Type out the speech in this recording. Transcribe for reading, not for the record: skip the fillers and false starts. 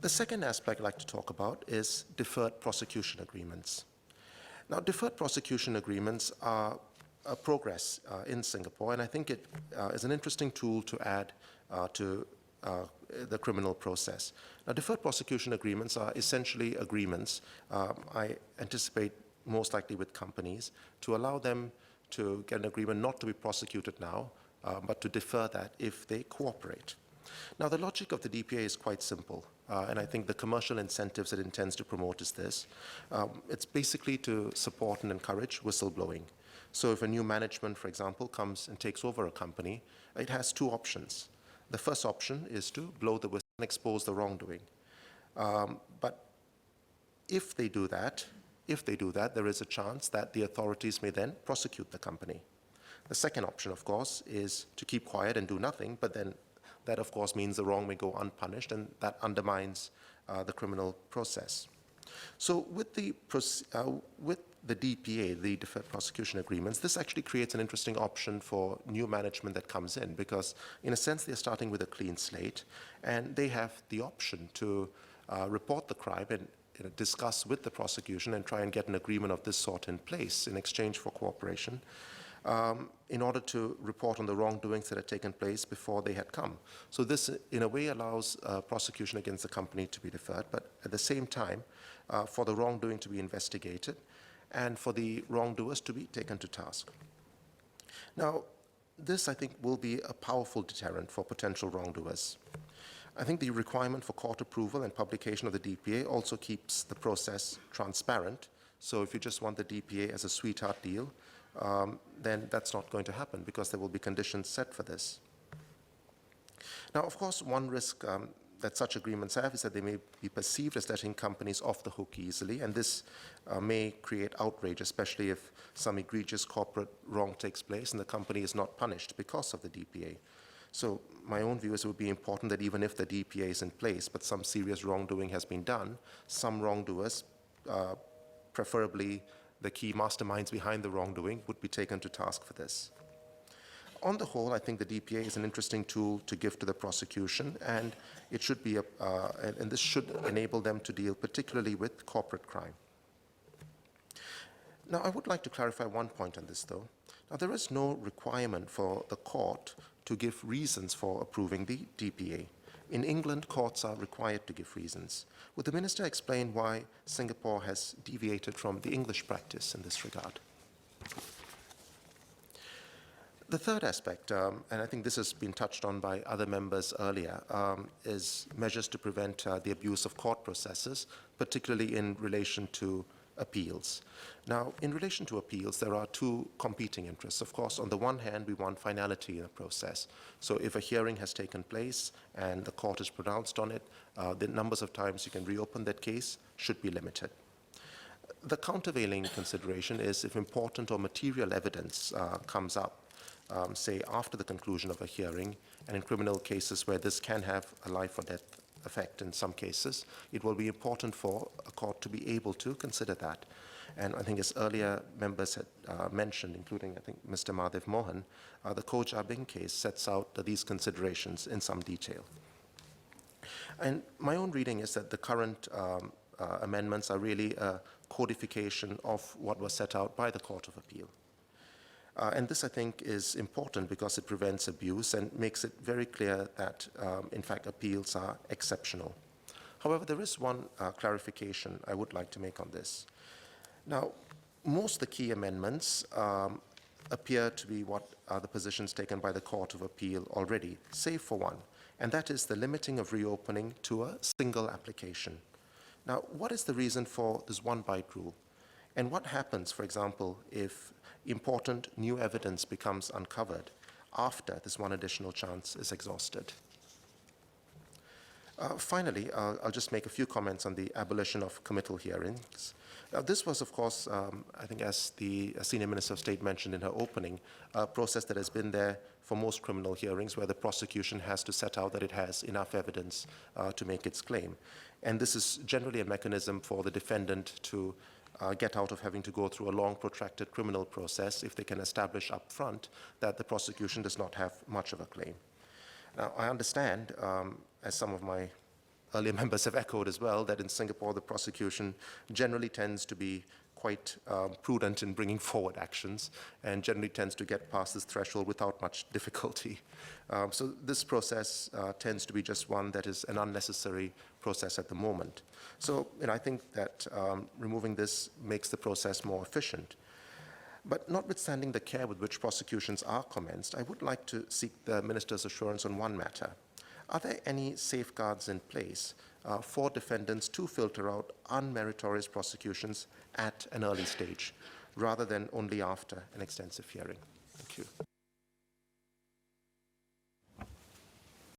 The second aspect I'd like to talk about is deferred prosecution agreements. Now, deferred prosecution agreements are a progress in Singapore, and I think it is an interesting tool to add to the criminal process. Now, deferred prosecution agreements are essentially agreements, I anticipate most likely with companies, to allow them to get an agreement not to be prosecuted now, but to defer that if they cooperate. Now, the logic of the DPA is quite simple, and I think the commercial incentives it intends to promote is this. It's basically to support and encourage whistleblowing. So if a new management, for example, comes and takes over a company, it has two options. The first option is to blow the whistle and expose the wrongdoing. But if they do that, there is a chance that the authorities may then prosecute the company. The second option, of course, is to keep quiet and do nothing, but then that, of course, means the wrong may go unpunished, and that undermines the criminal process. So with the DPA, the Deferred Prosecution Agreements, this actually creates an interesting option for new management that comes in, because in a sense they're starting with a clean slate, and they have the option to report the crime and discuss with the prosecution and try and get an agreement of this sort in place in exchange for cooperation, in order to report on the wrongdoings that had taken place before they had come. So this, in a way, allows prosecution against the company to be deferred, but at the same time, for the wrongdoing to be investigated and for the wrongdoers to be taken to task. Now, this, I think, will be a powerful deterrent for potential wrongdoers. I think the requirement for court approval and publication of the DPA also keeps the process transparent. So if you just want the DPA as a sweetheart deal, then that's not going to happen, because there will be conditions set for this. Now, of course, one risk that such agreements have is that they may be perceived as letting companies off the hook easily, and this may create outrage, especially if some egregious corporate wrong takes place and the company is not punished because of the DPA. So my own view is it would be important that even if the DPA is in place, but some serious wrongdoing has been done, some wrongdoers, preferably the key masterminds behind the wrongdoing, would be taken to task for this. On the whole, I think the DPA is an interesting tool to give to the prosecution, and it should be and this should enable them to deal particularly with corporate crime. Now, I would like to clarify one point on this, though. Now, there is no requirement for the court to give reasons for approving the DPA. In England, courts are required to give reasons. Would the Minister explain why Singapore has deviated from the English practice in this regard? The third aspect, and I think this has been touched on by other members earlier, is measures to prevent the abuse of court processes, particularly in relation to appeals. Now, in relation to appeals, there are two competing interests. Of course, on the one hand, we want finality in a process. So if a hearing has taken place and the court is pronounced on it, the numbers of times you can reopen that case should be limited. The countervailing consideration is if important or material evidence comes up, say after the conclusion of a hearing, and in criminal cases where this can have a life or death effect in some cases, it will be important for a court to be able to consider that. And I think as earlier members had mentioned, including I think Mr. Madhav Mohan, the Ko Jabing case sets out these considerations in some detail. And my own reading is that the current amendments are really a codification of what was set out by the Court of Appeal. And this, I think, is important because it prevents abuse and makes it very clear that, in fact, appeals are exceptional. However, there is one clarification I would like to make on this. Now, most of the key amendments appear to be what are the positions taken by the Court of Appeal already, save for one, and that is the limiting of reopening to a single application. Now, what is the reason for this one-bite rule? And what happens, for example, if important new evidence becomes uncovered after this one additional chance is exhausted? Finally, I'll just make a few comments on the abolition of committal hearings. This was, of course, I think as the Senior Minister of State mentioned in her opening, a process that has been there for most criminal hearings where the prosecution has to set out that it has enough evidence to make its claim. And this is generally a mechanism for the defendant to get out of having to go through a long, protracted criminal process if they can establish up front that the prosecution does not have much of a claim. Now, I understand, as some of my earlier members have echoed as well, that in Singapore the prosecution generally tends to be quite prudent in bringing forward actions and generally tends to get past this threshold without much difficulty. So this process tends to be just one that is an unnecessary process at the moment. So I think that removing this makes the process more efficient. But notwithstanding the care with which prosecutions are commenced, I would like to seek the Minister's assurance on one matter. Are there any safeguards in place for defendants to filter out unmeritorious prosecutions at an early stage, rather than only after an extensive hearing? Thank you.